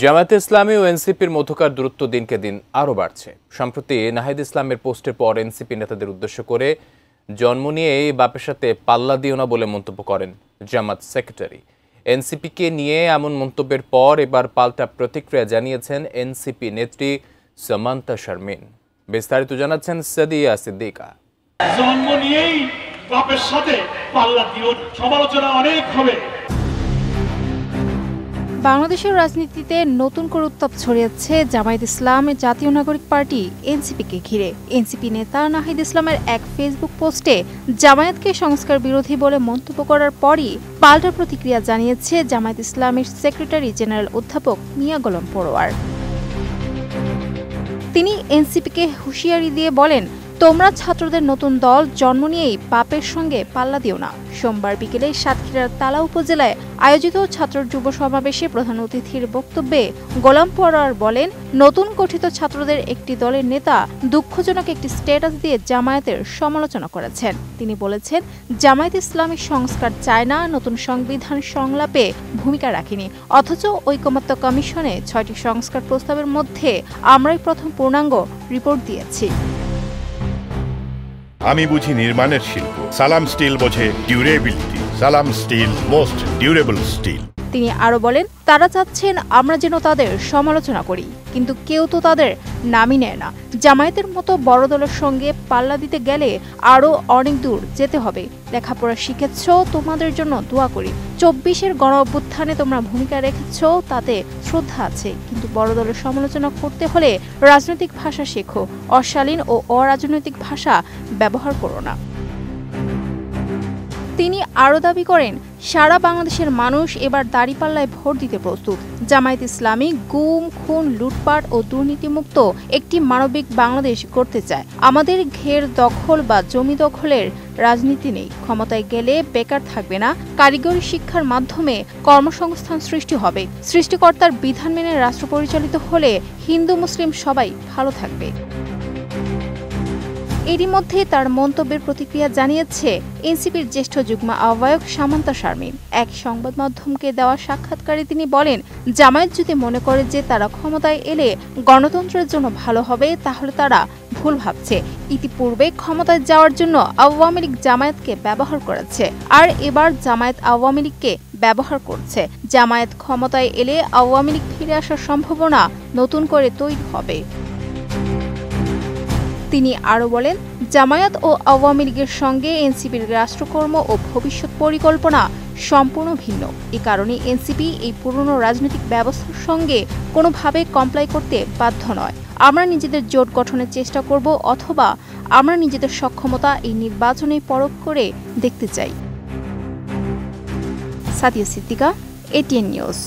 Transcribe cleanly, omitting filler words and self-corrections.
জামায়াতে ইসলামী ও এনসিপির মধ্যকার দূরত্ব দিনকে দিন আরও বাড়ছে। সম্প্রতি নাহিদ ইসলামের পোস্টের পর এনসিপি নেতাদের উদ্দেশ্য করে জন্ম নিয়ে বাপের সাথে পাল্লা দিও না বলে মন্তব্য করেন জামাত সেক্রেটারি। এনসিপিকে নিয়ে এমন মন্তব্যের পর এবার পাল্টা প্রতিক্রিয়া জানিয়েছেন এনসিপি নেত্রী সামান্তা শারমিন। বিস্তারিত জানাচ্ছেন সাদিয়া সিদ্দিকা। জন্ম নিয়েই বাপের সাথে পাল্লা দিও, সমালোচনা অনেক হবে। বাংলাদেশের রাজনীতিতে নতুন করে উত্তাপ ছড়িয়েছে জামায়াত ইসলাম জাতীয় নাগরিক পার্টি এনসিপিকে ঘিরে। এনসিপি নেতা নাহিদ ইসলামের এক ফেসবুক পোস্টে জামায়াতকে সংস্কার বিরোধী বলে মন্তব্য করার পরই পাল্টা প্রতিক্রিয়া জানিয়েছে জামায়াত ইসলামের সেক্রেটারি জেনারেল অধ্যাপক মিয়া গোলাম পরোয়ার। তিনি এনসিপিকে হুঁশিয়ারি দিয়ে বলেন, তোমরা ছাত্রদের নতুন দল জন্ম নিয়েই বাপের সঙ্গে পাল্লা দিও না। সোমবার বিকেলে সাতক্ষীরার তালা উপজেলায় আয়োজিত ছাত্র যুব সমাবেশে প্রধান অতিথির বক্তব্যে গোলাম পরোয়ার বলেন, নতুন গঠিত ছাত্রদের একটি দলের নেতা দুঃখজনক একটি স্ট্যাটাস দিয়ে জামায়াতের সমালোচনা করেছেন। তিনি বলেছেন, জামায়াত ইসলামী সংস্কার চায় না, নতুন সংবিধান সংলাপে ভূমিকা রাখেনি, অথচ ঐকমত্য কমিশনে ৬টি সংস্কার প্রস্তাবের মধ্যে আমরাই প্রথম পূর্ণাঙ্গ রিপোর্ট দিয়েছি। আমি বুঝি নির্মাণের শিল্প, সালাম স্টিল বোঝে ডিউরেবিলিটি। সালাম স্টিল, মোস্ট ডিউরেবল স্টিল। তিনি আরো বলেন, তারা চাচ্ছেন আমরা যেন তাদের সমালোচনা করি, কিন্তু কেউ তো তাদের নামই নেয় না। জামায়াতের মতো বড় দলের সঙ্গে পাল্লা দিতে গেলে আরো অনেক দূর যেতে হবে। লেখাপড়া শিখেছ, তোমাদের জন্য দোয়া করি। ২৪-এর গণ অভ্যুত্থানে তোমরা ভূমিকা রেখেছ, তাতে শ্রদ্ধা আছে, কিন্তু বড় দলের সমালোচনা করতে হলে রাজনৈতিক ভাষা শেখো, অশালীন ও অরাজনৈতিক ভাষা ব্যবহার করো না। তিনি আরও দাবি করেন, সারা বাংলাদেশের মানুষ এবার দাঁড়িপাল্লায় ভোট দিতে প্রস্তুত। জামায়াত ইসলামী গুম, খুন, লুটপাট ও দুর্নীতিমুক্ত একটি মানবিক বাংলাদেশ করতে চায়। আমাদের ঘের দখল বা জমি দখলের রাজনীতি নেই। ক্ষমতায় গেলে বেকার থাকবে না, কারিগরি শিক্ষার মাধ্যমে কর্মসংস্থান সৃষ্টি হবে। সৃষ্টিকর্তার বিধান মেনে রাষ্ট্র পরিচালিত হলে হিন্দু মুসলিম সবাই ভালো থাকবে। এরই মধ্যে তার মন্তব্যের প্রতিক্রিয়া জানিয়েছে এনসিপির জ্যেষ্ঠ যুগ্ম আহ্বায়ক সামান্তা শারমিন। এক সংবাদ মাধ্যমকে দেওয়া সাক্ষাৎকারে তিনি বলেন, জামায়াত যদি মনে করে যে তারা ক্ষমতায় এলে গণতন্ত্রের জন্য ভালো হবে, তাহলে তারা ভুল ভাবছে। ইতিপূর্বে ক্ষমতায় যাওয়ার জন্য আওয়ামী লীগ জামায়াতকে ব্যবহার করেছে, আর এবার জামায়াত আওয়ামী লীগকে ব্যবহার করছে। জামায়াত ক্ষমতায় এলে আওয়ামী লীগ ফিরে আসার সম্ভাবনা নতুন করে তৈরি হবে। তিনি আরও বলেন, জামায়াত ও আওয়ামী লীগের সঙ্গে এনসিপির রাষ্ট্রকর্ম ও ভবিষ্যৎ পরিকল্পনা সম্পূর্ণ ভিন্ন। এ কারণে এনসিপি এই পুরনো রাজনৈতিক ব্যবস্থার সঙ্গে কোনোভাবে কমপ্লাই করতে বাধ্য নয়। আমরা নিজেদের জোট গঠনের চেষ্টা করব, অথবা আমরা নিজেদের সক্ষমতা এই নির্বাচনে পরখ করে দেখতে চাই। Sadia Siddika, ATN news.